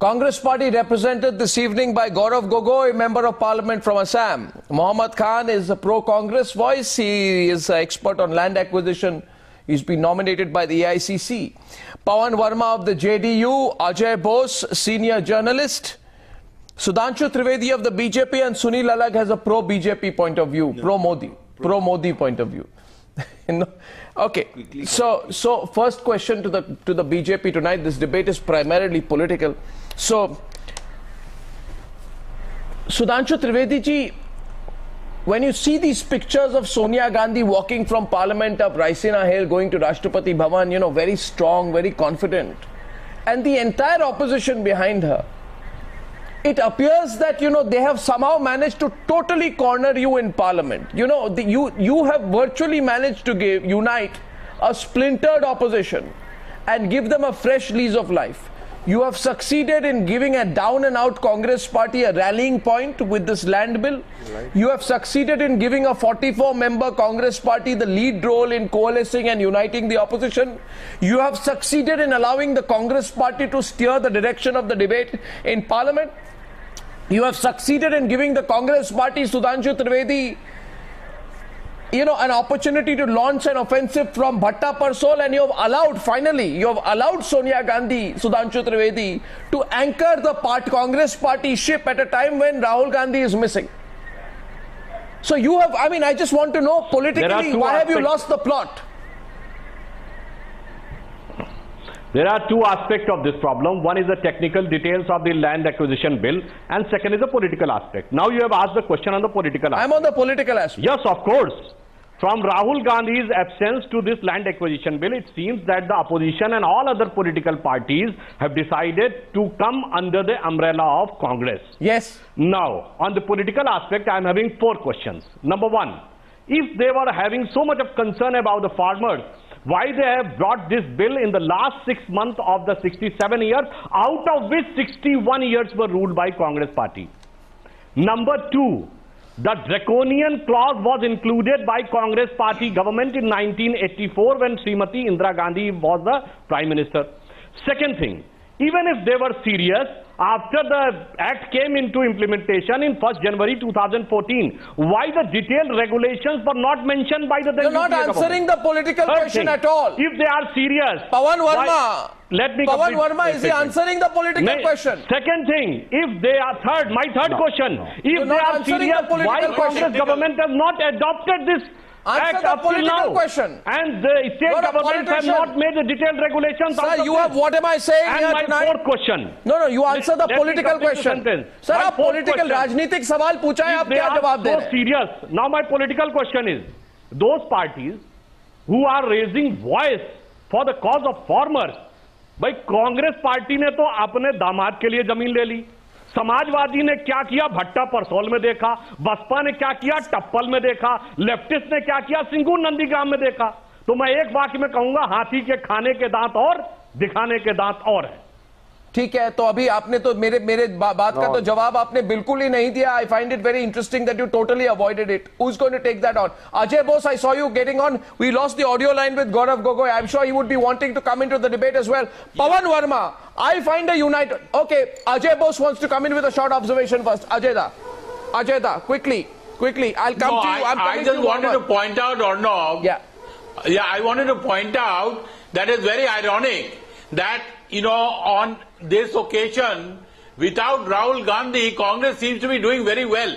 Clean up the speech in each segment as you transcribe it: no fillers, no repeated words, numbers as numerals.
Congress party represented this evening by Gaurav Gogoi, Member of Parliament from Assam. Mohammad Khan is a pro-Congress voice. He is an expert on land acquisition. He's been nominated by the AICC. Pawan Verma of the JDU, Ajay Bose, senior journalist. Sudhanshu Trivedi of the BJP, and Sunil Alagh has a pro-BJP point of view, pro-Modi point of view. Okay, so first question to the BJP tonight. This debate is primarily political. So, Sudhanshu Trivedi ji, when you see these pictures of Sonia Gandhi walking from Parliament up Raisina Hill, going to Rashtrapati Bhavan, you know, very strong, very confident, and the entire opposition behind her, it appears that, you know, they have somehow managed to totally corner you in Parliament. You know, you have virtually managed to unite a splintered opposition and give them a fresh lease of life. You have succeeded in giving a down-and-out Congress party a rallying point with this land bill. Right. You have succeeded in giving a 44-member Congress party the lead role in coalescing and uniting the opposition. You have succeeded in allowing the Congress party to steer the direction of the debate in Parliament. You have succeeded in giving the Congress party, Sudhanshu Trivedi, you know, an opportunity to launch an offensive from Bhatta Parsol, and you have allowed, finally, you have allowed Sonia Gandhi, Sudhanshu Trivedi, to anchor the Congress party ship at a time when Rahul Gandhi is missing. So you have, I mean, I just want to know politically, why have you lost the plot? There are two aspects of this problem. One is the technical details of the land acquisition bill, and second is the political aspect. Now you have asked the question on the political aspect. I'm on the political aspect. Yes, of course. From Rahul Gandhi's absence to this land acquisition bill, it seems that the opposition and all other political parties have decided to come under the umbrella of Congress. Yes. Now, on the political aspect, I am having four questions. Number one, if they were having so much of concern about the farmers, why they have brought this bill in the last 6 months of the 67 years, out of which 61 years were ruled by Congress party? Number two, the draconian clause was included by Congress party government in 1984 when Srimati Indira Gandhi was the Prime Minister. Second thing, even if they were serious, after the act came into implementation in 1st January 2014, why the detailed regulations were not mentioned by the You're not answering the political question at all. If they are serious, Pawan Verma, Pawan Verma, is he answering the political question? Second thing, if they are my third question, if they are serious, why Congress government has not adopted this Answer the political question. And the state governments have not made the detailed regulations. Sir, you have, what am I saying and here my tonight? Fourth question. No, you answer the political question. Sir, आप political, राजनीतिक सवाल पूछा है, आप क्या जवाब दे रहे हैं? Serious. Now my political question is, those parties who are raising voice for the cause of farmers, भाई कांग्रेस पार्टी ने तो अपने दामाद के लिए जमीन ले ली, समाजवादी ने क्या किया भट्टा परसौल में देखा, बसपा ने क्या किया टप्पल में देखा, लेफ्टिस्ट ने क्या किया सिंगूर नंदीग्राम में देखा। तो मैं एक वाक्य में कहूंगा, हाथी के खाने के दांत और दिखाने के दांत और है। ठीक है, तो अभी आपने तो मेरे बात का तो जवाब आपने बिल्कुल ही नहीं दिया। I find it very interesting that you totally avoided it. Who's going to take that on? Ajay Bose, I saw you getting on. We lost the audio line with Gaurav Gogoi. I'm sure he would be wanting to come into the debate as well. Pawan Verma, I find a united. Okay, Ajay Bose wants to come in with a short observation first. Ajay da, quickly. I'll come to you. I just wanted to point out, Ornav. Yeah, I wanted to point out that it's very ironic that, you know, on this occasion, without Rahul Gandhi, Congress seems to be doing very well.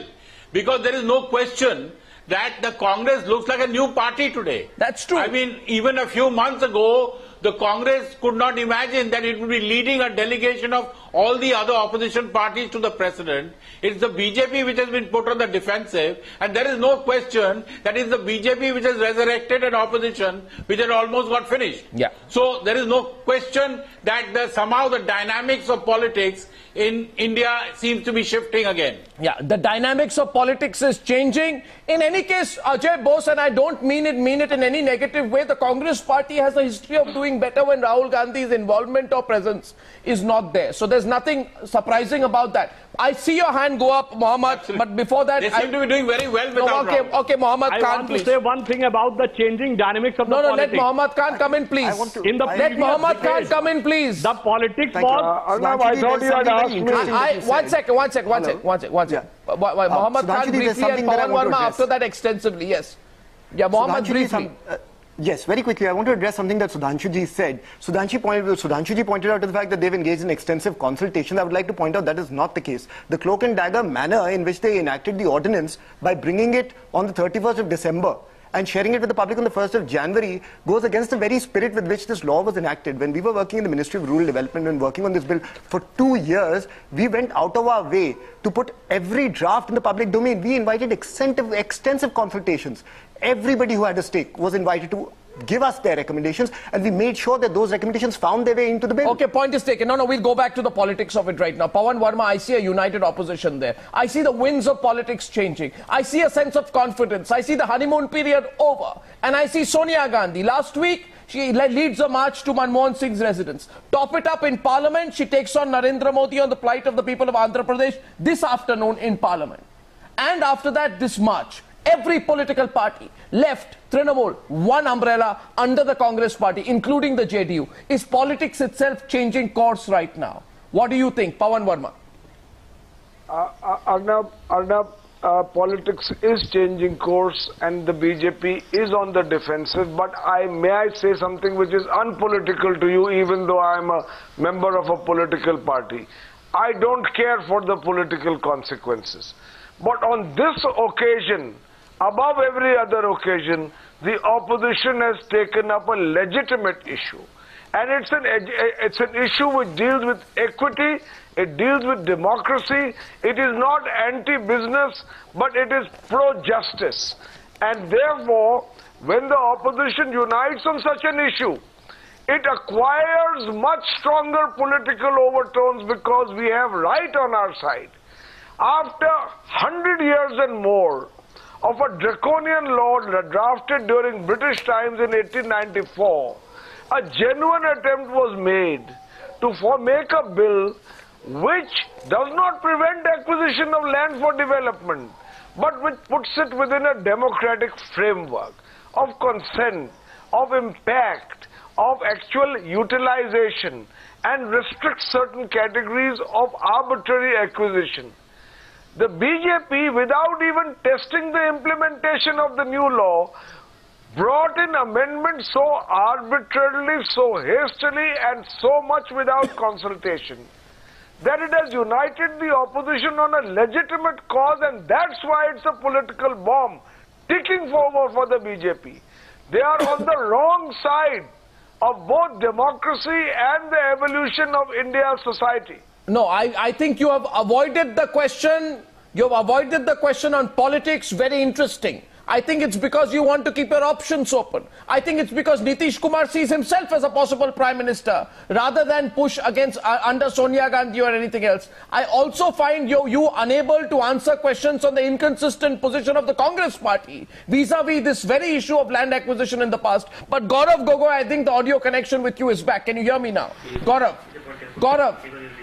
Because there is no question that the Congress looks like a new party today. That's true. I mean, even a few months ago, the Congress could not imagine that it would be leading a delegation of all the other opposition parties to the president. It's the BJP which has been put on the defensive, and there is no question that it's the BJP which has resurrected an opposition which had almost got finished. Yeah. So there is no question that somehow the dynamics of politics in India seems to be shifting again. Yeah, the dynamics of politics is changing. In any case, Ajay Bose, and I don't mean it in any negative way, the Congress party has a history of doing working better when Rahul Gandhi's involvement or presence is not there. So there's nothing surprising about that. I see your hand go up, Mohammed, but before that... They seem to be doing very well without Rahul. Okay, Mohammed Khan, I want to say one thing about the changing dynamics of the politics. Let Mohammed Khan come in, please. Let Mohammed Khan come in, please. The politics was... Arnab, I thought you had asked me. One second. Mohammed Khan briefly and Pawan Verma after that extensively, yes. Yeah, Mohammed briefly. Yes, very quickly, I want to address something that Sudhanshuji said. Sudhanshuji pointed out to the fact that they've engaged in extensive consultation. I would like to point out that is not the case. The cloak and dagger manner in which they enacted the ordinance by bringing it on the 31st of December and sharing it with the public on the 1st of January goes against the very spirit with which this law was enacted. When we were working in the Ministry of Rural Development and working on this bill for 2 years, we went out of our way to put every draft in the public domain. We invited extensive consultations. Everybody who had a stake was invited to give us their recommendations, and we made sure that those recommendations found their way into the bill. Okay, point is taken. No, we'll go back to the politics of it right now. Pawan Verma, I see a united opposition there. I see the winds of politics changing. I see a sense of confidence. I see the honeymoon period over. And I see Sonia Gandhi. Last week, she leads a march to Manmohan Singh's residence. Top it up in Parliament, she takes on Narendra Modi on the plight of the people of Andhra Pradesh this afternoon in Parliament. And after that, this march. Every political party, left, Trinamool, one umbrella under the Congress party, including the JDU. Is politics itself changing course right now? What do you think, Pawan Verma? Arnab, politics is changing course and the BJP is on the defensive, but may I say something which is unpolitical to you, even though I am a member of a political party. I don't care for the political consequences. But on this occasion, above every other occasion, the opposition has taken up a legitimate issue. And it's an issue which deals with equity, it deals with democracy, it is not anti-business, but it is pro-justice. And therefore, when the opposition unites on such an issue, it acquires much stronger political overtones because we have right on our side. After 100 years and more of a draconian law drafted during British times in 1894, a genuine attempt was made to make a bill which does not prevent acquisition of land for development, but which puts it within a democratic framework of consent, of impact, of actual utilization, and restricts certain categories of arbitrary acquisition. The BJP, without even testing the implementation of the new law, brought in amendments so arbitrarily, so hastily, and so much without consultation that it has united the opposition on a legitimate cause, and that's why it's a political bomb ticking forward for the BJP. They are on the wrong side of both democracy and the evolution of India's society. No, I think you have avoided the question. You have avoided the question on politics. Very interesting. I think it's because you want to keep your options open. I think it's because Nitish Kumar sees himself as a possible Prime Minister rather than push against under Sonia Gandhi or anything else. I also find you unable to answer questions on the inconsistent position of the Congress party vis-a-vis this very issue of land acquisition in the past. But Gaurav Gogoi, I think the audio connection with you is back. Can you hear me now? Gaurav,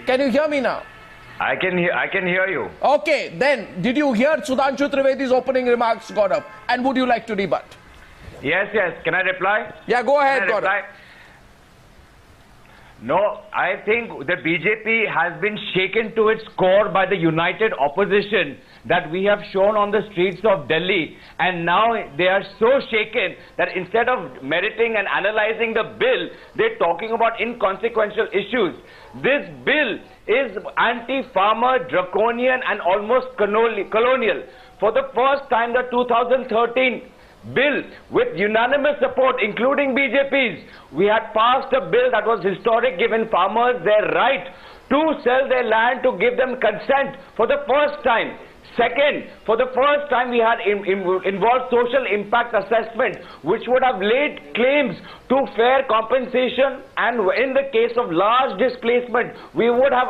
can you hear me now? I can hear you. Okay, then, did you hear Sudhanshu Trivedi's opening remarks, Gaurav? And would you like to rebut? Yes. Can I reply? Yeah, go ahead, Gaurav. No, I think the BJP has been shaken to its core by the united opposition that we have shown on the streets of Delhi, and now they are so shaken that instead of meriting and analyzing the bill, they're talking about inconsequential issues. This bill is anti-farmer, draconian, and almost colonial. For the first time, the 2013 bill with unanimous support, including BJP's, we had passed a bill that was historic, giving farmers their right to sell their land, to give them consent for the first time. Second, for the first time we had involved social impact assessment, which would have laid claims to fair compensation, and in the case of large displacement, we would have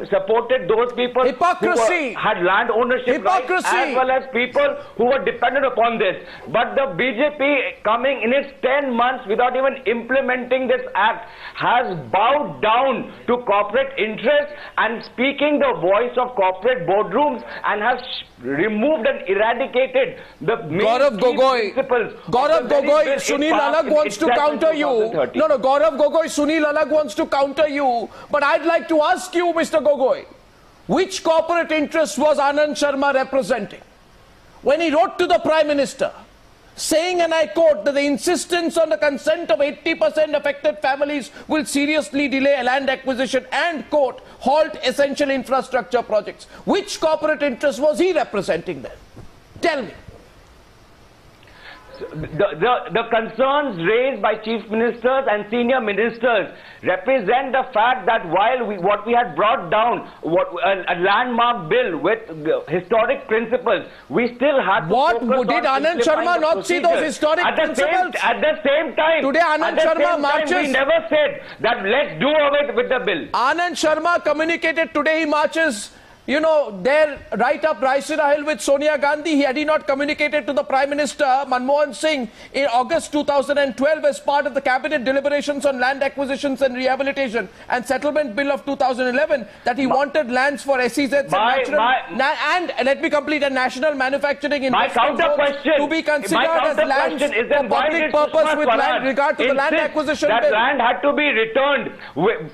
supported those people Hypocrisy. who had land ownership rights, as well as people who were dependent upon this. But the BJP, coming in its 10 months without even implementing this act, has bowed down to corporate interests and speaking the voice of corporate boardrooms, and has removed and eradicated the main principles. Gaurav Gogoi, Sunil Alagh wants to counter you. No, Gaurav Gogoi, Sunil Alagh wants to counter you. But I'd like to ask you, Mr. Gogoi, which corporate interest was Anand Sharma representing when he wrote to the Prime Minister saying, and I quote, that the insistence on the consent of 80% affected families will seriously delay land acquisition and, quote, halt essential infrastructure projects. Which corporate interest was he representing then? Tell me. The concerns raised by chief ministers and senior ministers represent the fact that while what we had brought down, a landmark bill with historic principles, we still had what did Anand Sharma not see those historic principles? At the same time, today Anand Sharma marches. We never said that let's do away with the bill. Anand Sharma communicated today he marches, you know, there right up Raisina Hill with Sonia Gandhi. Had he not communicated to the Prime Minister Manmohan Singh in August 2012 as part of the cabinet deliberations on land acquisitions and rehabilitation and settlement bill of 2011 that he wanted lands for SEZs and let me complete, a national manufacturing investment to be considered as lands for public purpose with regard to the land acquisition that bill. Land had to be returned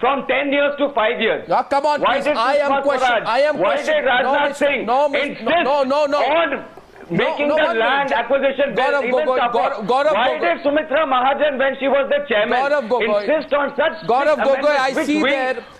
from 10 years to 5 years. Come on, please. Why did Rajnath Singh insist on making the land acquisition bill even tougher? Why did Sumitra Mahajan, when she was the chairman, insist on such Gaurav Gogoi,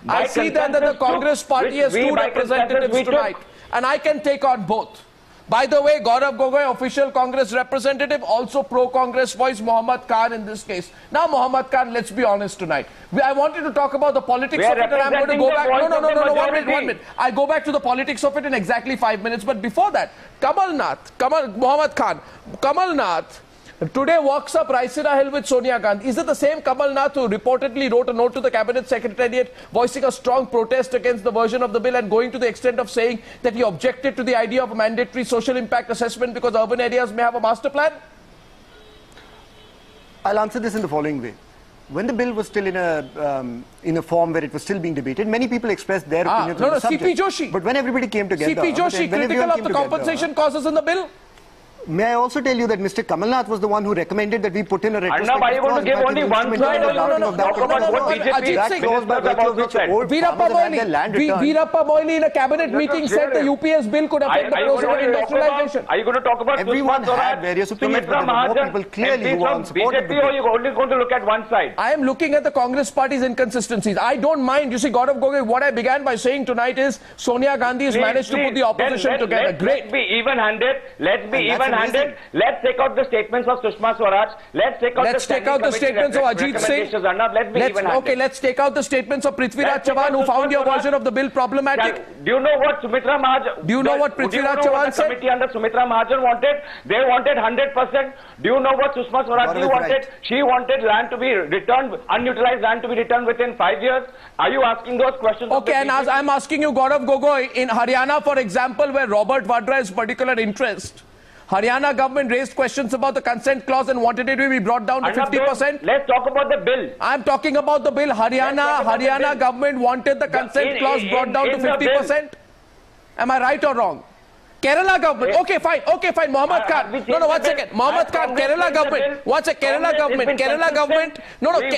I see that the Congress party has two representatives tonight, and I can take on both. By the way, Gaurav Gogoi, official Congress representative, also pro-Congress voice, Mohammad Khan in this case. Now, Mohammad Khan, let's be honest tonight. I wanted to talk about the politics of it, and I'm going to go back. No, 1 minute. I'll go back to the politics of it in exactly 5 minutes. But before that, Mohammad Khan, Kamal Nath today walks up Raisina Hill with Sonia Gandhi. Is it the same Kamal Nath who reportedly wrote a note to the Cabinet Secretariat voicing a strong protest against the version of the bill and going to the extent of saying that he objected to the idea of a mandatory social impact assessment because urban areas may have a master plan? I'll answer this in the following way. When the bill was still in a form where it was still being debated, many people expressed their opinions on the subject. CP Joshi. But when everybody came together... CP Joshi, critical of the compensation causes in the bill? May I also tell you that Mr. Kamal Nath was the one who recommended that we put in a retrospective clause? Are you going to give only one side? No. Talk about what BJP Veerappa Moily in a cabinet meeting said the UPS bill could affect the process of industrialization. Are you going to talk about everyone had various opinions, but there were more people clearly who are supported BJP, or are you only going to look at one side? I am looking at the Congress party's inconsistencies. I don't mind. You see, Gaurav Gogoi, what I began by saying tonight is Sonia Gandhi has managed to put the opposition together. Great. Let's be even-handed. Let's take out the statements of Sushma Swaraj. Let's take out the statements of Ajit Singh. Let's take out the statements of Prithviraj Chavan, who found your version of the bill problematic. Do you know what Sumitra Mahajan? Do you know what Prithviraj Chavan said? The committee under Sumitra Mahajan wanted? They wanted 100%. Do you know what Sushma Swaraj wanted? She wanted land to be returned, unutilized land to be returned within 5 years. Are you asking those questions? Okay, and as I'm asking you, Gaurav Gogoi, in Haryana, for example, where Robert Vadra has particular interest, Haryana government raised questions about the consent clause and wanted it to be brought down to 50%. Let's talk about the bill. I'm talking about the bill. Haryana government wanted the consent clause brought down to 50%. Am I right or wrong? Kerala government. Okay, fine. Mohammad Khan. No, 1 second. Mohammad Khan, Kerala government. What's a Kerala government? Kerala government. No, 1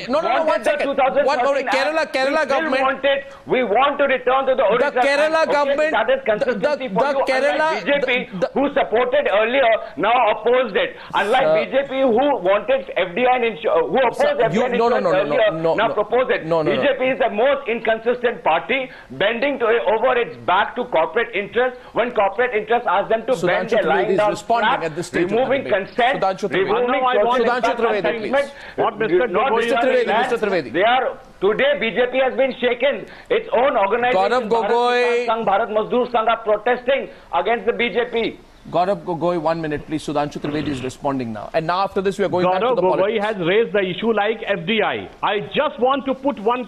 second. Kerala government. We want to return to the original. The Kerala government. That is consistency for you. Unlike BJP, who supported earlier, now opposed it. Unlike BJP, who wanted FDI and who opposed FDI and earlier, now propose it. BJP is the most inconsistent party, bending over its back to corporate interests when corporate interests just ask them to bend their line down flat, removing consent, removing Mr. Trivedi. They are, today BJP has been shaken. Its own organization, Bharat Mazdoor Sangh, are protesting against the BJP. Gaurav Gogoi, 1 minute, please. Sudhanshu Trivedi is responding now. And now after this, we are going back to the politics. Gogoi has raised the issue like FDI. I just want to put one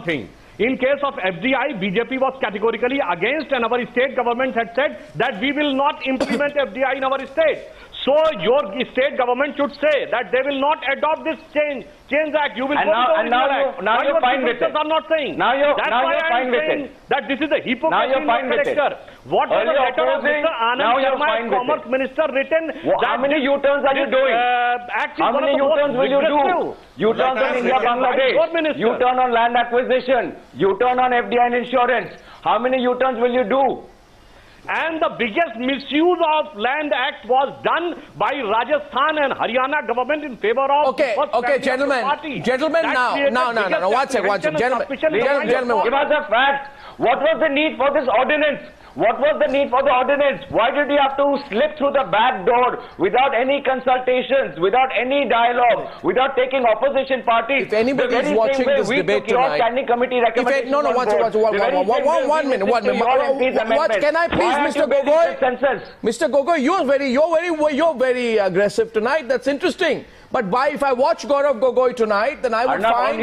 thing. In case of FDI, BJP was categorically against, and our state government had said that we will not implement FDI in our state. So your state government should say that they will not adopt this change act. You will now you're fine with it. Are not saying. Now you're fine with it. That this is a hypocrisy in the character. What was the letter of Mr. Anand Sharma, Commerce Minister, written? How many U-turns are you doing? How many U-turns will you do? U-turns on India Bangladesh. U-turn on land acquisition. U-turn on FDI and insurance. How many U-turns will you do? And the biggest misuse of Land Act was done by Rajasthan and Haryana government in favor of... Okay, gentlemen, now, one second, gentlemen. Give us the facts. What was the need for this ordinance? What was the need for the ordinance? Why did you have to slip through the back door without any consultations, without any dialogue, without taking opposition parties? If anybody is watching this debate tonight, standing committee recommendation one minute. Can I please, Mr. Gogoi? Mr. Gogoi, you're very aggressive tonight. That's interesting. But if I watch Gaurav Gogoi tonight, then I would find...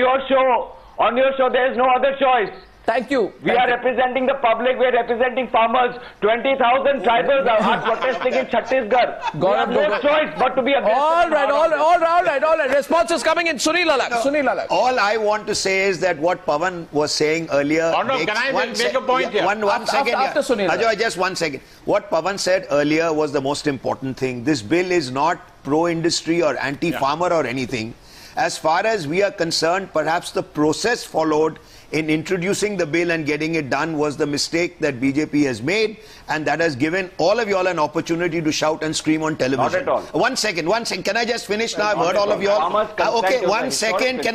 On your show, there is no other choice. Thank you. We are representing the public. We are representing farmers. 20,000 tribals are protesting in Chhattisgarh. We have no choice but to be aggressive. All right. Response is coming in. Sunil Alak. All I want to say is that what Pavan was saying earlier... can I make a point here? One second. After Sunil. Ajay, just 1 second. What Pavan said earlier was the most important thing. This bill is not pro-industry or anti-farmer or anything. As far as we are concerned, perhaps the process followed in introducing the bill and getting it done was the mistake that BJP has made, and that has given all of you all an opportunity to shout and scream on television. Not at all. 1 second. Can I just finish now? I've heard all of you all. Okay, 1 second.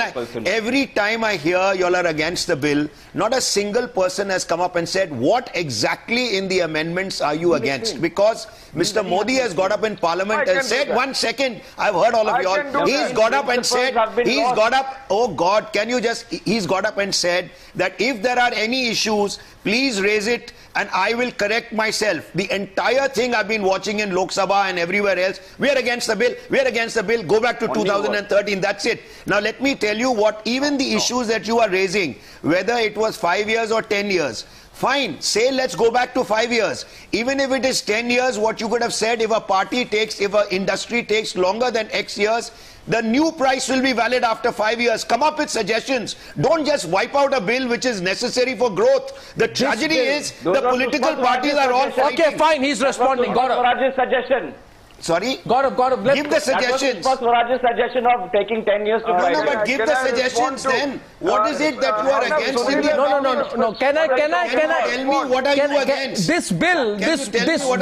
Every time I hear you all are against the bill, not a single person has come up and said, what exactly in the amendments are you against? Because Mr. Modi has got up in Parliament and said, 1 second, I've heard all of you all. He's got up and said, oh God, can you just, he's got up and said that if there are any issues, please raise it and I will correct myself. The entire thing I've been watching in Lok Sabha and everywhere else, we are against the bill, go back to 2013, that's it. Now let me tell you what, even the issues that you are raising, whether it was 5 years or 10 years, fine, say let's go back to 5 years. Even if it is 10 years, what you could have said, if an industry takes longer than X years, the new price will be valid after 5 years. Come up with suggestions. Don't just wipe out a bill which is necessary for growth. The tragedy is the political parties are all fighting. Okay, fine, he's responding. Gaurav suggestion. Sorry? Gaurav, give the suggestions. That was Swaraj's suggestion of taking 10 years to write it. But give the suggestions then. What is it that you are against in the amendment? No. Can I tell me what are you against? This bill. Please go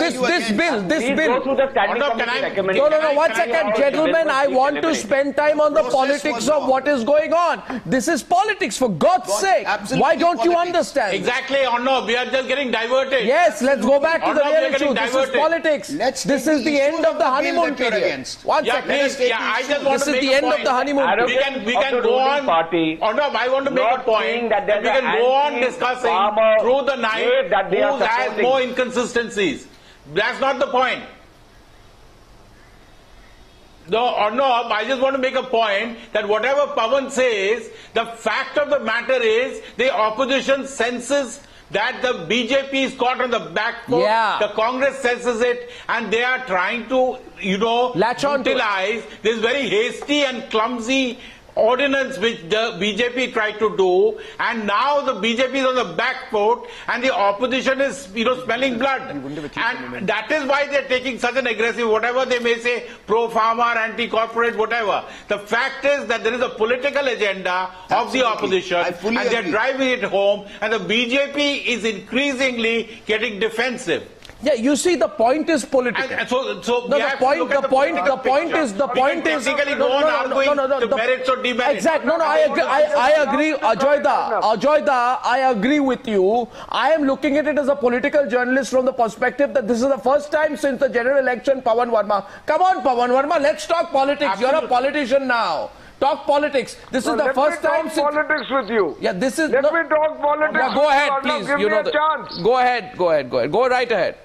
through the standing committee recommendation. No, 1 second. Gentlemen, I want to spend time on the politics of what is going on. This is politics, for God's sake. Why don't you understand? Exactly, no, we are just getting diverted. Yes, let's go back to the real issue. This is politics. This is the end of the honeymoon period. 1 second. I just want to make a point. This is the end of the honeymoon period. We can go on. I want to make a point that we can go on discussing through the night who has more inconsistencies. That's not the point. No, I just want to make a point that whatever Pavan says, the fact of the matter is the opposition senses that the BJP is caught on the back foot, the Congress senses it, and they are trying to, utilize this very hasty and clumsy ordinance which the BJP tried to do, and now the BJP is on the back foot and the opposition is, smelling blood. And that is why they're taking such an aggressive, whatever they may say, pro-farmer, anti-corporate, whatever. The fact is that there is a political agenda of the opposition and they're driving it home, and the BJP is increasingly getting defensive. Yeah, you see, the point is political. And so No, we have to look at the point is, technically go on arguing the merits or demerits. Exactly. No, I agree, Ajoyda, I agree with you. I am looking at it as a political journalist from the perspective that this is the first time since the general election, Pawan Verma. Come on, Pawan Verma, let's talk politics. Absolutely. You're a politician now. Talk politics. This is the first time since... politics with you. Yeah, this is... Let me talk politics. Yeah, go ahead, please. Give me a chance. Go ahead. Go right ahead.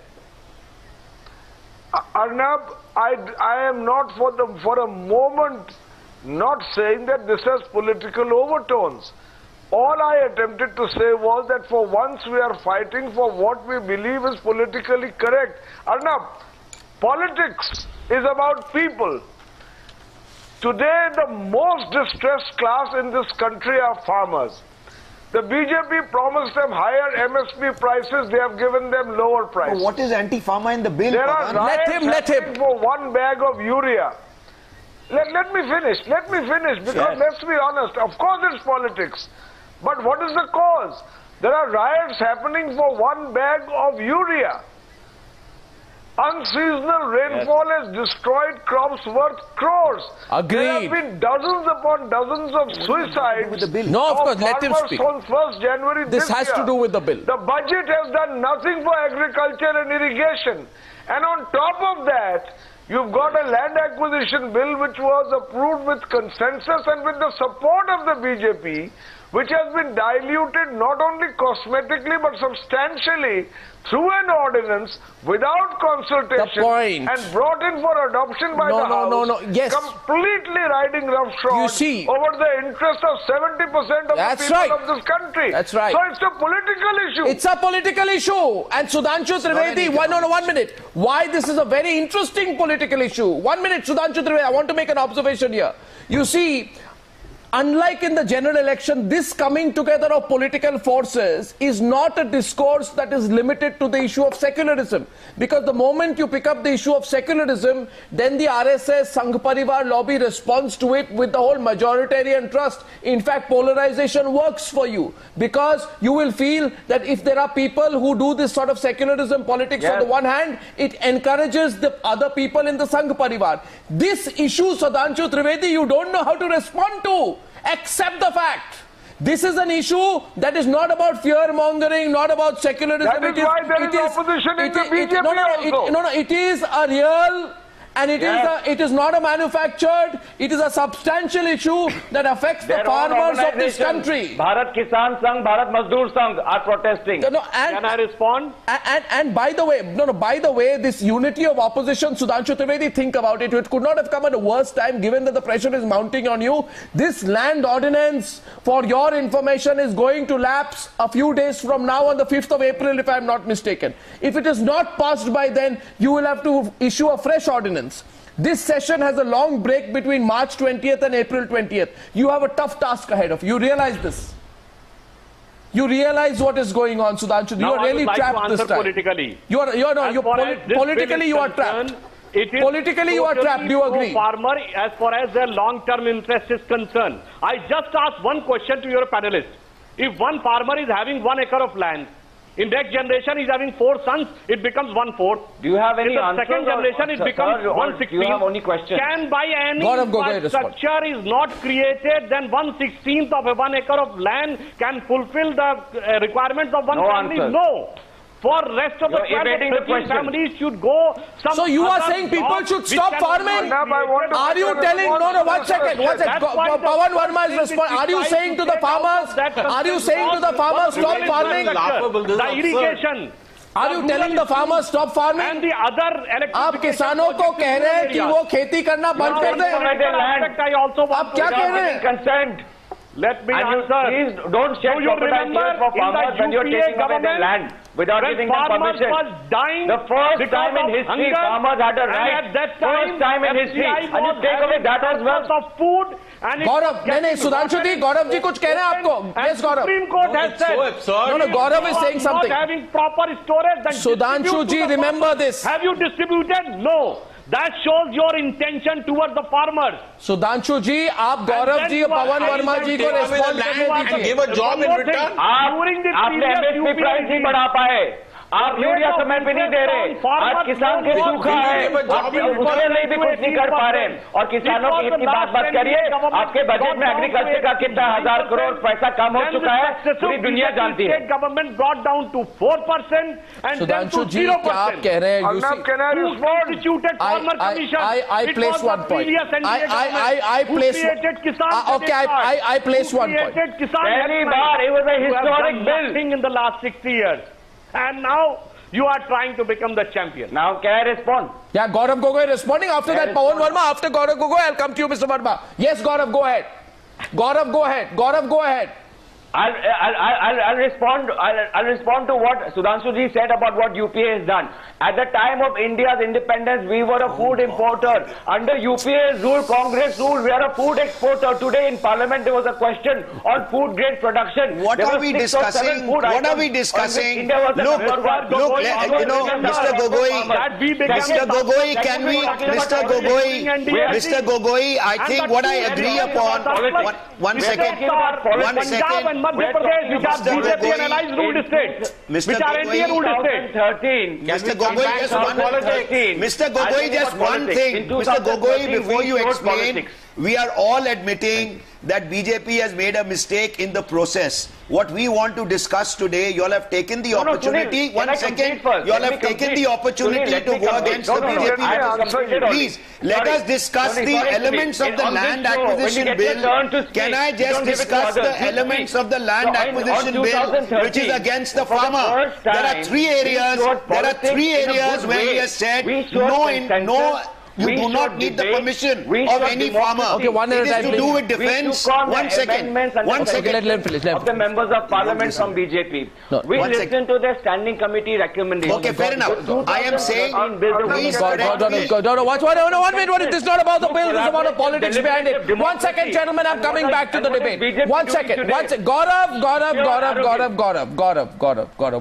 Arnab, I am not for a moment not saying that this has political overtones. All I attempted to say was that for once we are fighting for what we believe is politically correct. Arnab, politics is about people. Today, the most distressed class in this country are farmers. The BJP promised them higher MSP prices, they have given them lower prices. What is anti-farmer in the bill? There are riots happening for one bag of urea. Let me finish, because let's be honest, of course it's politics. But what is the cause? There are riots happening for one bag of urea. Unseasonal rainfall has destroyed crops worth crores. Agreed. There have been dozens upon dozens of suicides. With the bill? No, of course, let him speak. On 1st January this has to do with the bill. The budget has done nothing for agriculture and irrigation. And on top of that, you've got a land acquisition bill which was approved with consensus and with the support of the BJP, which has been diluted not only cosmetically but substantially through an ordinance without consultation and brought in for adoption by the House, completely riding roughshod over the interest of 70% of the people of this country. That's right. So it's a political issue. It's a political issue. And Sudhanshu Trivedi, 1 minute. Why this is a very interesting political issue. 1 minute, Sudhanshu Trivedi, I want to make an observation here. You see, unlike in the general election, this coming together of political forces is not a discourse that is limited to the issue of secularism. Because the moment you pick up the issue of secularism, then the RSS, Sangh Parivar lobby responds to it with the whole majoritarian trust. In fact, polarization works for you. Because you will feel that if there are people who do this sort of secularism politics on the one hand, it encourages the other people in the Sangh Parivar. This issue, Sudhanshu Trivedi, you don't know how to respond to. Accept the fact. This is an issue that is not about fear-mongering, not about secularism. That is why there is opposition in the BJP also. It is a real... And it is not a manufactured, it is a substantial issue that affects the farmers of this country. Bharat Kisan Sangh, Bharat Mazdoor Sangh are protesting. Can I respond? And by the way, this unity of opposition, Sudhanshu Trivedi, think about it. It could not have come at a worse time given that the pressure is mounting on you. This land ordinance, for your information, is going to lapse a few days from now on the 5th of April, if I am not mistaken. If it is not passed by then, you will have to issue a fresh ordinance. This session has a long break between March 20th and April 20th. You have a tough task ahead of you. You realize this. You realize what is going on, Sudhanshu. You are really trapped this time. Politically. Politically you are trapped. Politically you are trapped. Do you agree? Farmer, as far as their long-term interest is concerned. I just asked one question to your panelists. If one farmer is having 1 acre of land, in next generation, he's having 4 sons, it becomes 1/4. Do you have any answers? In the second generation, it becomes 1/16. Do you have any questions? Can by any infrastructure is not created, then 1/16 of a 1 acre of land can fulfill the requirements of one family? No. For rest of the families should go. So you are saying people should stop farming? Are you telling? No, 1 second. Pawan Verma is responding. Are you saying to the farmers? Are you saying to the farmers stop farming? The irrigation. Are you telling the farmers stop farming? And the other आप किसानों को कह रहे हैं कि वो खेती करना बंद कर दें? आप क्या कह रहे हैं? Consent. Let me answer. Please don't shed crocodile tears for farmers when you're taking away their land without giving them permission. The first time in history farmers had a right. First time in history. And you take away that as well. Of food. Gaurav, नहीं, Sudhanshu ji, Gaurav ji कुछ कह रहे हैं आपको? Yes, Gaurav. Supreme Court has said. No, Gaurav is saying something. Not having proper storage. Sudhanshu ji, remember this. Have you distributed? No. That shows your intention towards the farmers. Sudhanshu ji, आप गौरव जी, पवन वर्मा जी को respond करने दीजिए. Give a job in return. आपने MSP price नहीं बढ़ा पाए. आप urea समय पे नहीं दे रहे, आज किसान के सूखा है, उसके लिए भी कुछ नहीं कर पा रहे, और किसानों की इतनी बात करिए, आपके बजट में एग्रीकल्चर का कितना 1000 करोड़ पैसा कम हो चुका है, पूरी दुनिया जानती है। Government brought down to 4% and Sudhanshu ji, क्या आप कह रहे हैं? I place one point. I place one point. पहली बार it was a historic bill in the last 60 years, and now you are trying to become the champion. Now can I respond? Yeah, Gaurav Gogoi responding. After that, Pawan Verma. After Gaurav Gogoi, I'll come to you, Mr. Verma. Yes, Gaurav, go ahead. Gaurav, go ahead. Gaurav, go ahead. I'll respond to what Sudhanshu ji said about what UPA has done. At the time of India's independence, we were a food importer. Under UPA's rule, Congress rule, we are a food exporter. Today in Parliament, there was a question on food grade production. What are we discussing? What are we discussing? Look, you know, Mr. Gogoi, can we, Mr. Gogoi, I think what I agree upon, one second. Madhya Pradesh, which are BJP analyzed ruled states, which are NDA ruled states. Mr. Gogoi, just one thing. Mr. Gogoi, just one thing. Mr. Gogoi, before you explain, we are all admitting that BJP has made a mistake in the process. What we want to discuss today, you all have taken the opportunity. One second, you all have taken the opportunity to go against the BJP. Please, let us discuss the elements of the land acquisition bill. Can I just discuss the elements of the land acquisition bill, which is against the farmer? There are three areas. Where he has said no. You do not need the permission of any farmer. Okay, one at a time, it is to do with defense. One second. Let him finish. Of the members of parliament from BJP. No. We listen to the standing committee recommendation. Okay, fair enough. I am saying, please correct me. No, 1 minute. This is not about the bill. This is about the politics behind it. 1 second, gentlemen. I'm coming back to the debate. 1 second. Gaurav.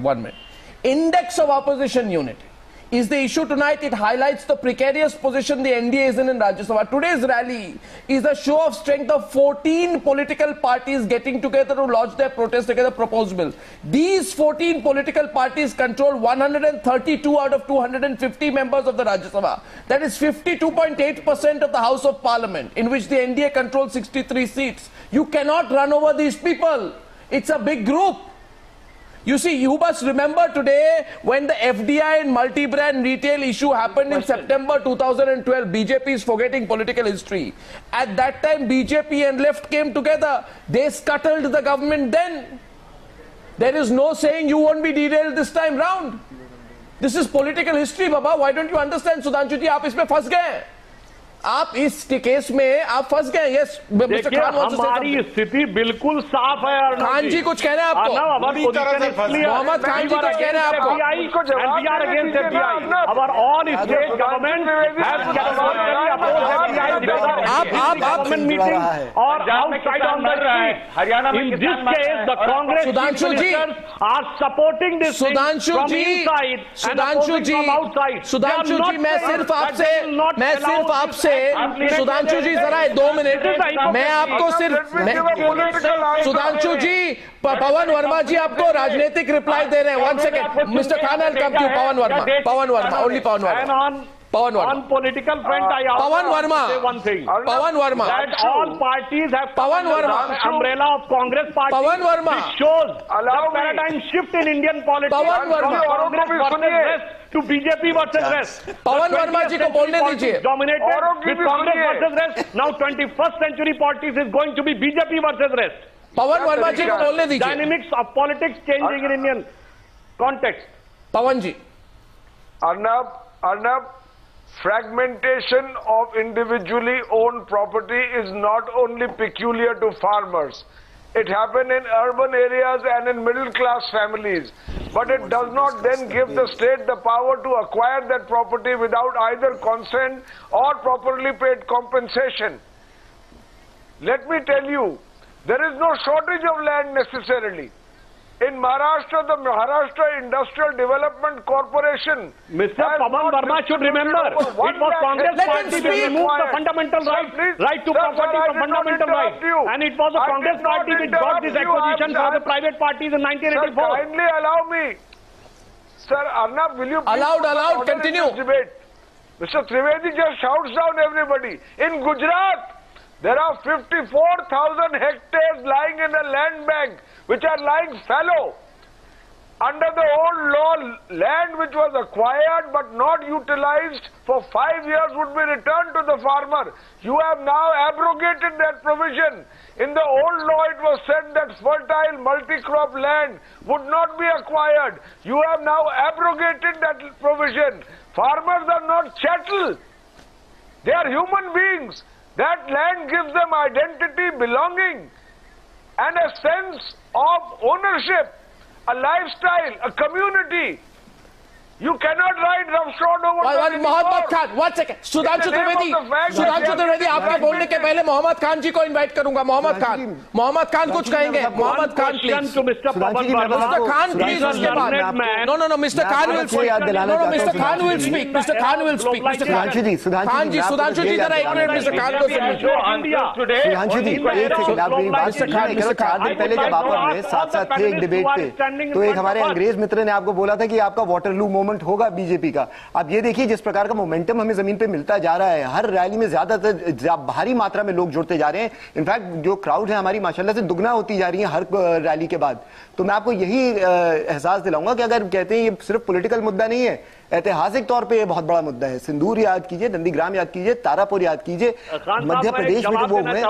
1 minute. Index of opposition unity is the issue tonight. It highlights the precarious position the NDA is in Rajya Sabha. Today's rally is a show of strength of 14 political parties getting together to lodge their protest against the proposed bill. These 14 political parties control 132 out of 250 members of the Rajya Sabha. That is 52.8% of the House of Parliament, in which the NDA controls 63 seats. You cannot run over these people. It's a big group. You see, you must remember today when the FDI and multi-brand retail issue happened in September 2012. BJP is forgetting political history. At that time, BJP and left came together. They scuttled the government then. There is no saying you won't be derailed this time round. This is political history, Baba. Why don't you understand? Sudhanshu जी, आप इसमें फंस गए. आप इस case में आप फंस गए. यस, देखिए हमारी स्थिति बिल्कुल साफ है. खान जी कुछ कहना है आपको? मोहम्मद खान जी कुछ कहना है आपको? सुधांशु जी, मैं सिर्फ आपसे सुधांशु जी जरा 2 मिनट, मैं आपको सिर्फ सुधांशु जी, पवन वर्मा जी आपको राजनीतिक रिप्लाई दे रहे हैं. 1 second, mister Khan, I'll come to you. Pawan Verma, only Pawan Verma. On political front, I also say one thing. Pawan Verma. That all parties have the umbrella of Congress party. Pawan Verma. Which shows the paradigm shift in Indian politics. Pawan Verma. Congress versus West to BJP versus West. Pawan Verma जी को बोलने दीजिए. Dominated with Congress versus West. Now 21st century politics is going to be BJP versus West. Pawan Verma जी को बोलने दीजिए. Dynamics of politics changing in Indian context. Pawan ji. Arnab, fragmentation of individually owned property is not only peculiar to farmers. It happens in urban areas and in middle class families. But it does not then give the state the power to acquire that property without either consent or properly paid compensation. Let me tell you, there is no shortage of land necessarily. In Maharashtra, the Maharashtra Industrial Development Corporation. Mr. Pawan Verma should remember, it was Congress party that removed the fundamental right to property from fundamental right. And it was a Congress party which got this acquisition for the private parties in 1984. Sir, kindly allow me. Sir, Arnab, will you please allowed, continue. Debate. Mr. Trivedi just shouts down everybody. In Gujarat, there are 54,000 hectares lying in a land bank, which are lying fallow. Under the old law, land which was acquired but not utilized for 5 years would be returned to the farmer. You have now abrogated that provision. In the old law, it was said that fertile multi-crop land would not be acquired. You have now abrogated that provision. Farmers are not chattel. They are human beings. That land gives them identity, belonging, and a sense of ownership, a lifestyle, a community. You cannot ride roughshod over Mohammad Khan, one second. Sudhanshu Trivedi, आपके बोलने के पहले मोहम्मद खान जी को invite करूंगा. मोहम्मद खान कुछ कहेंगे. Mohammad Khan please. Mr. Khan please उसके बाद. No, Mr. Khan will speak. No, Mr. Khan will speak. Mr. Khan will speak. Mr. Sudhanshu जी जरा एक मिनट Mr. Khan को सुनिए. सुधांशु जी एक सेकंड आप मेरी बात सुनिए. 4 दिन पहले जब आप और मैं साथ थे एक डिबेट पे, तो एक हमारे अंग्रेज मित्र ने आपको बोला था कि आपका वाटरलू मोमेंट होगा बीजेपी का. आप ये देखिए जिस प्रकार का मोमेंटम हमें जमीन पे मिलता जा रहा है, हर रैली में ज्यादातर भारी मात्रा में लोग जुड़ते जा रहे हैं. इनफैक्ट जो क्राउड है हमारी माशाल्लाह से दुगना होती जा रही है हर रैली के बाद. तो मैं आपको यही एहसास दिलाऊंगा कि अगर कहते हैं ये सिर्फ पॉलिटिकल मुद्दा नहीं है, ऐतिहासिक तौर पे ये बहुत बड़ा मुद्दा है. सिंदूर याद कीजिए, नंदीग्राम याद कीजिए, तारापुर याद कीजिए, मध्य प्रदेश में जो वो हुए.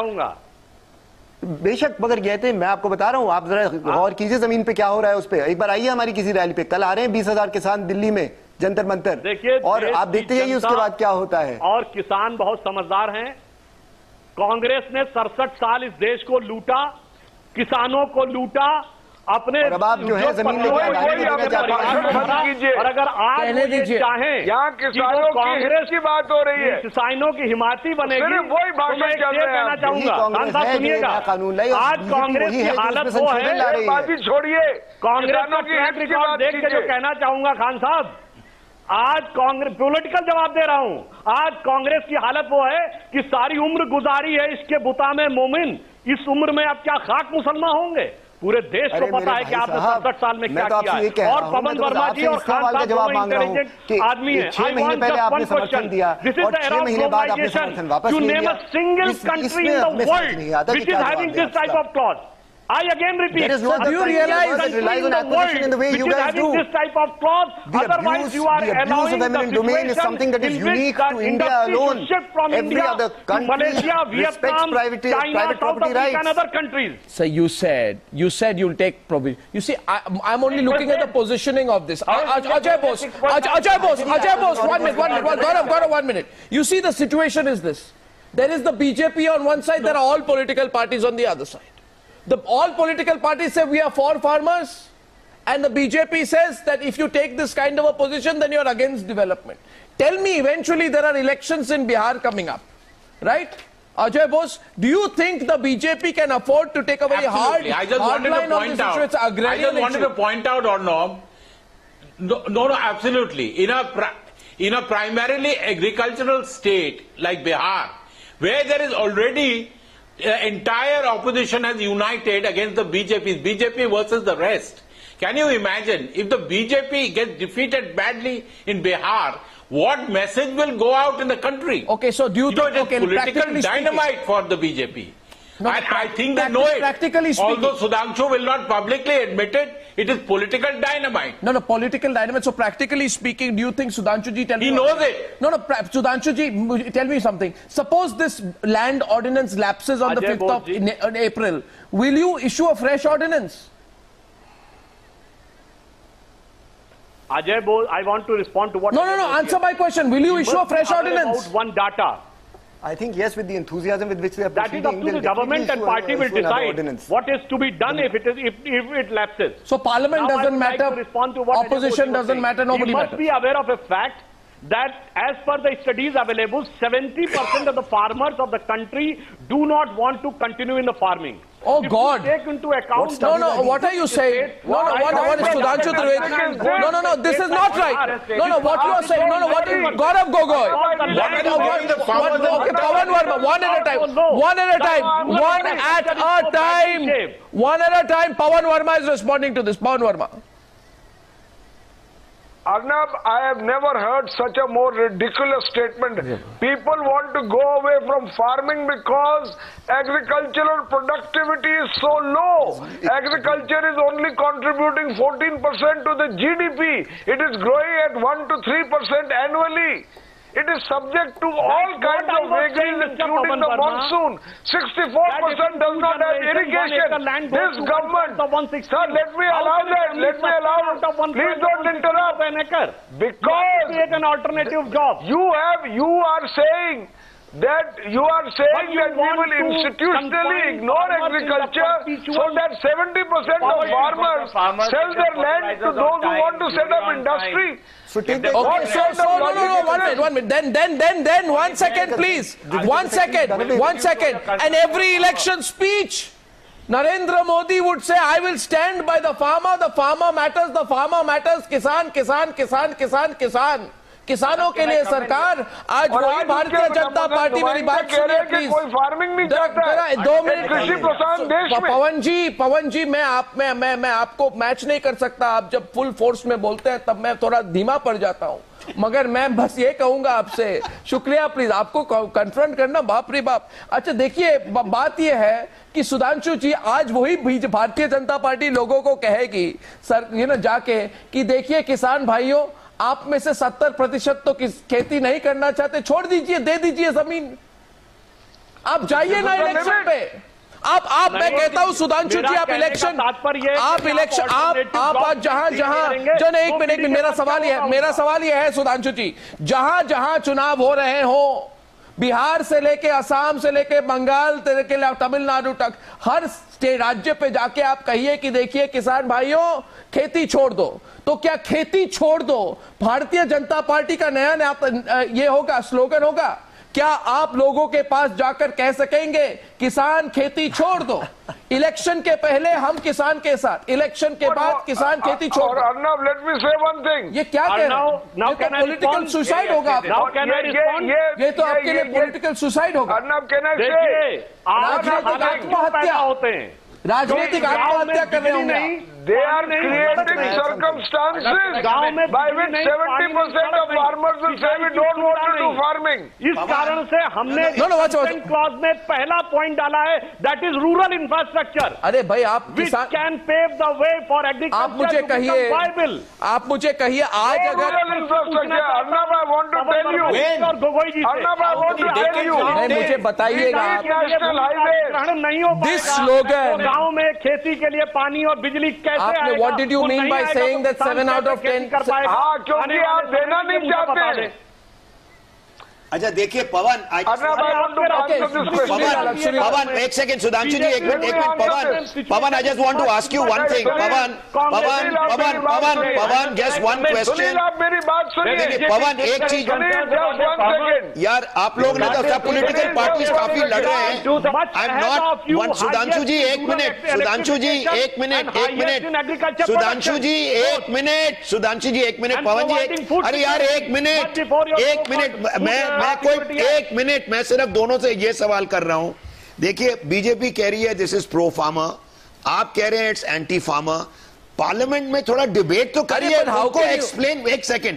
बेशक मगर कहते हैं, मैं आपको बता रहा हूं, आप जरा गौर कीजिए जमीन पे क्या हो रहा है उस पे. एक बार आइए हमारी किसी रैली पे. कल आ रहे हैं 20,000 किसान दिल्ली में जंतर मंतर, और आप देखते जाइए उसके बाद क्या होता है. और किसान बहुत समझदार हैं. कांग्रेस ने 67 साल इस देश को लूटा, किसानों को लूटा, अपने अब आप जो है जमीन लेके और अगर आज ये चाहें यहाँ किसानों कांग्रेस की बात हो रही है, किसानों की हिमायती बनेगी, वही भाषण चल रहा है. कहना चाहूंगा सुनिएगा, आज कांग्रेस की हालत वो है. बात छोड़िए, कांग्रेस का ट्रैक रिकॉर्ड देख के जो कहना चाहूंगा खान साहब, आज कांग्रेस पॉलिटिकल जवाब दे रहा हूं, आज कांग्रेस की हालत वो है कि सारी उम्र गुजारी है इसके बुता में मोमिन, इस उम्र में अब क्या खाक मुसलमान होंगे. पूरे देश को पता है कि आपने 67 साल में क्या किया है. और पवन वर्मा जी और खान साहब जवाब मांग रहा हूं कि आदमी है. 6 महीने पहले आपने समर्थन दिया और 6 महीने बाद आपने समर्थन वापस ले लिया. To name a single country in the world which is having this type of clause. I again repeat, do you realize that relies on acquisition in the way you guys do? This type of clause, otherwise you are allowing the eminent domain is something that is unique to India alone. Every other country respects private property rights. And other countries. So you said you'll take provision. You see, I'm only looking at the positioning of this. Ajay Bose, 1 minute, Gaurav, 1 minute. You see, the situation is this. There is the BJP on one side, there are all political parties on the other side. All political parties say we are for farmers, and the BJP says that if you take this kind of a position, then you're against development. Tell me, eventually there are elections in Bihar coming up, right? Ajay Bose, do you think the BJP can afford to take a very hard line on this issue? It's an agrarian issue. I just wanted to point out, Arnab, no, absolutely. In a primarily agricultural state like Bihar, where there is already entire opposition has united against the BJP versus the rest. Can you imagine if the BJP gets defeated badly in Bihar, what message will go out in the country? Okay, so do you think it is political dynamite for the BJP? No, I think they know it. Practically speaking, although Sudhanshu will not publicly admit it, it is political dynamite. No, political dynamite. So practically speaking, do you think Sudhanshu ji he knows it? No, Sudhanshu ji, tell me something. Suppose this land ordinance lapses on the 5th of April. Will you issue a fresh ordinance? Ajay Bose, I want to respond to what... No, answer my question. Will you issue a fresh ordinance? About one data. I think yes, with the enthusiasm with which they are proceeding. That is up to the government and party will decide what is to be done if it lapses. So Parliament doesn't matter, opposition doesn't matter, nobody matters. You must be aware of a fact that as per the studies available, 70% of the farmers of the country do not want to continue in the farming. Oh God! Take into account what are you saying? What is Sudhanshu Trivedi? No, this is not right. What you are saying? What is Gaurav Gogoi? Okay, Pawan Verma, one at a time. Pawan Verma is responding to this. Pawan Verma. Arnab, I have never heard such a more ridiculous statement. People want to go away from farming because agricultural productivity is so low. Agriculture is only contributing 14% to the GDP. It is growing at 1 to 3% annually. It is subject to all kinds of vagaries, including the monsoon. 64% does not have irrigation. This government, sir, let me allow that. Let me allow. Please don't interrupt. Because create an alternative job. You are saying that we will institutionally ignore agriculture so that 70% of farmers sell their land to those who want to set up industry. So no, 1 minute. Then 1 second, please. 1 second. And every election speech, Narendra Modi would say, I will stand by the farmer matters, kisan. किसानों के लिए सरकार आज वही Bharatiya Janata party मेरी बात सुनिए please कोई फार्मिंग नहीं करता 2 मिनट कृषि प्रधान देश में पवन जी मैं आपको मैच नहीं कर सकता आप जब फुल फोर्स में बोलते हैं तब मैं थोड़ा धीमा पड़ जाता हूं मगर मैं बस ये कहूंगा आपसे शुक्रिया प्लीज आपको कन्फ्रंट करना बाप रे बाप अच्छा देखिए बात ये है कि सुधांशु जी आज वही भारतीय जनता पार्टी लोगों को कहेगी सर जाके कि देखिए किसान भाइयों आप में से 70% तो खेती नहीं करना चाहते छोड़ दीजिए दे दीजिए जमीन आप जाइए ना इलेक्शन पे आप मैं कहता हूं सुधांशु जी आप इलेक्शन आप जहां एक मिनट मेरा सवाल ये है सुधांशु जी जहां चुनाव हो रहे हो बिहार से लेके असम से लेके बंगाल से लेके तमिलनाडु तक हर राज्य पे जाके आप कहिए कि देखिए किसान भाइयों खेती छोड़ दो तो क्या खेती छोड़ दो भारतीय जनता पार्टी का नया ये होगा स्लोगन होगा क्या आप लोगों के पास जाकर कह सकेंगे किसान खेती छोड़ दो इलेक्शन के पहले हम किसान के साथ इलेक्शन के बाद किसान खेती छोड़ दो अर्नब लेट मी से वन थिंग ये क्या कह रहे हैं पॉलिटिकल सुसाइड होगा ये तो आपके लिए पॉलिटिकल सुसाइड होगा अर्नब कैन आई से राजनीतिक आत्महत्या होते हैं राजनीतिक आत्महत्या कर रहे होंगे They are creating circumstances by which 70% of farmers will say we don't want to do farming. इस कारण से हमने क्लॉज में पहला पॉइंट डाला है दैट इज रूरल इंफ्रास्ट्रक्चर अरे भाई आप can pave the way for agriculture आप मुझे कहिए आज अगर Arnab I want to tell you Arnab I want to tell you मुझे बताइएगा नेशनल हाईवे नहीं हो दिस स्लोगन गांव में खेती के लिए पानी और बिजली आपने what did you mean by saying that 7 out of 10 हाँ क्योंकि आप देना नहीं चाहते अच्छा देखिए पवन पवन एक सेकंड सुधांशु जी एक minute Pawan I just want to ask you one thing Pawan just one question मेरी बात सुनिए पवन एक चीज यार आप लोग ने तो सब पॉलिटिकल पार्टीज काफी लड़ रहे हैं I am not one Sudhanshu ji एक मिनट सुधांशु जी एक मिनट पवन जी अरे यार एक मिनट मैं सिर्फ दोनों से ये सवाल कर रहा हूं देखिए बीजेपी कह रही है दिस इज प्रो फार्मर आप कह रहे हैं इट्स एंटी फार्मर पार्लियामेंट में थोड़ा डिबेट तो करिए हमको एक्सप्लेन एक second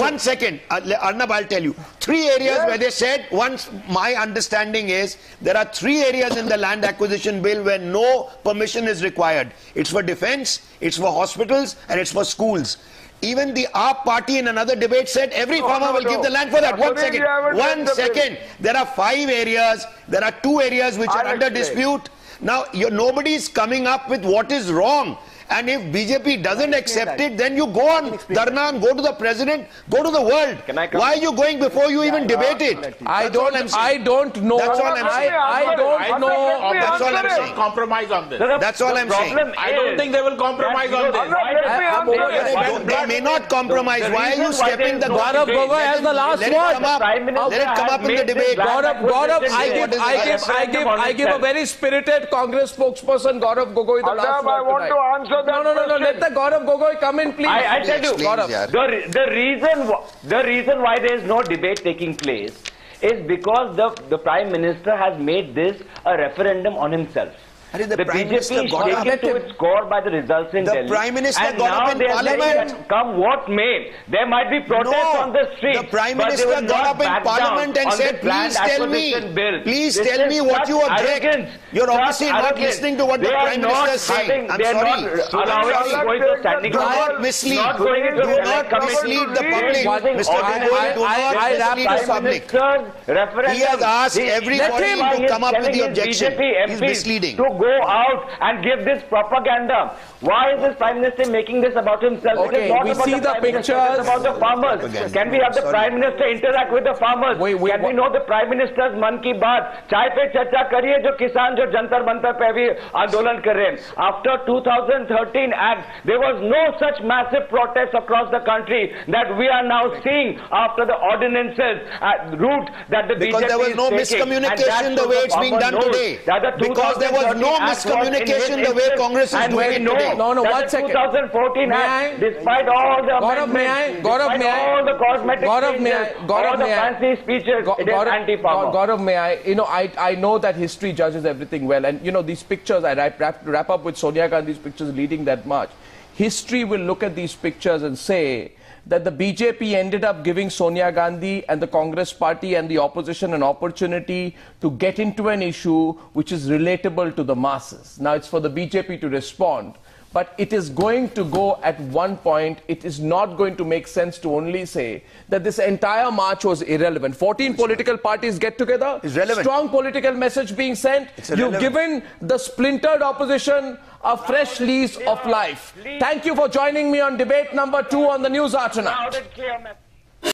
one second Arnab I tell you 3 areas where they said once my understanding is there are 3 areas in the land acquisition bill where no permission is required it's for defense it's for hospitals and it's for schools even the AAP party in another debate said every farmer will give the land for that. One second. There are 5 areas. There are 2 areas which are under dispute. Now, nobody is coming up with what is wrong. And if BJP doesn't accept it, then you go on Dharna and go to the president, go to the world. Why are you going before you even debate it? I don't know. I don't know. That's all I'm saying. Compromise on this. That's all I'm saying. I don't think they will compromise on this. They may not compromise. Why are you stepping the Gaurav Gogoi as the last one? Let it come up in the debate. Gaurav, I give a very spirited Congress spokesperson, Gaurav Gogoi, the last one. I want to answer. No. Let the Gaurav Gogoi come in, please. I tell you, Gaurav, the reason why there is no debate taking place is because the Prime Minister has made this a referendum on himself. The BJP is shaken to its core by the results in Delhi. The Prime Minister and got now up in they are saying Parliament. that come what may, there might be protests on the street. The Prime Minister got up in Parliament and said, please tell me what you object. You're obviously not listening to what the Prime Minister is saying. I'm sorry. Do not mislead the public. Mr. Gogoi, do not mislead the public. He has asked everybody to come up with the objection. He's misleading. To go out and give this propaganda. Why is this Prime Minister making this about himself? Okay, we see the pictures. It is about the farmers. Can we have the Prime Minister interact with the farmers? Can we know the Prime Minister's man ki baat? Chai pe charcha kariye jo kisan jo jantar bantar pe bhi andolan kar rahe hain. After 2013 Act, there was no such massive protests across the country that we are now seeing after the ordinances route that the BJP is taking. Because there was no miscommunication the way it's being done today. Because there was no miscommunication the way Congress is doing it today. No, one second. 2014 Act, despite all the amendments, all the cosmetic changes, all the fancy speeches, it is anti-power. Gaurav, may I? I know that history judges everything well, and these pictures. I wrap up with Sonia Gandhi's pictures leading that march. History will look at these pictures and say that the BJP ended up giving Sonia Gandhi and the Congress party and the opposition an opportunity to get into an issue which is relatable to the masses. Now it's for the BJP to respond. But it is going to go at one point, it is not going to make sense to only say that this entire march was irrelevant. 14 political parties get together, strong political message being sent. You've given the splintered opposition a fresh lease of life. Thank you for joining me on debate number 2 on the Newshour tonight.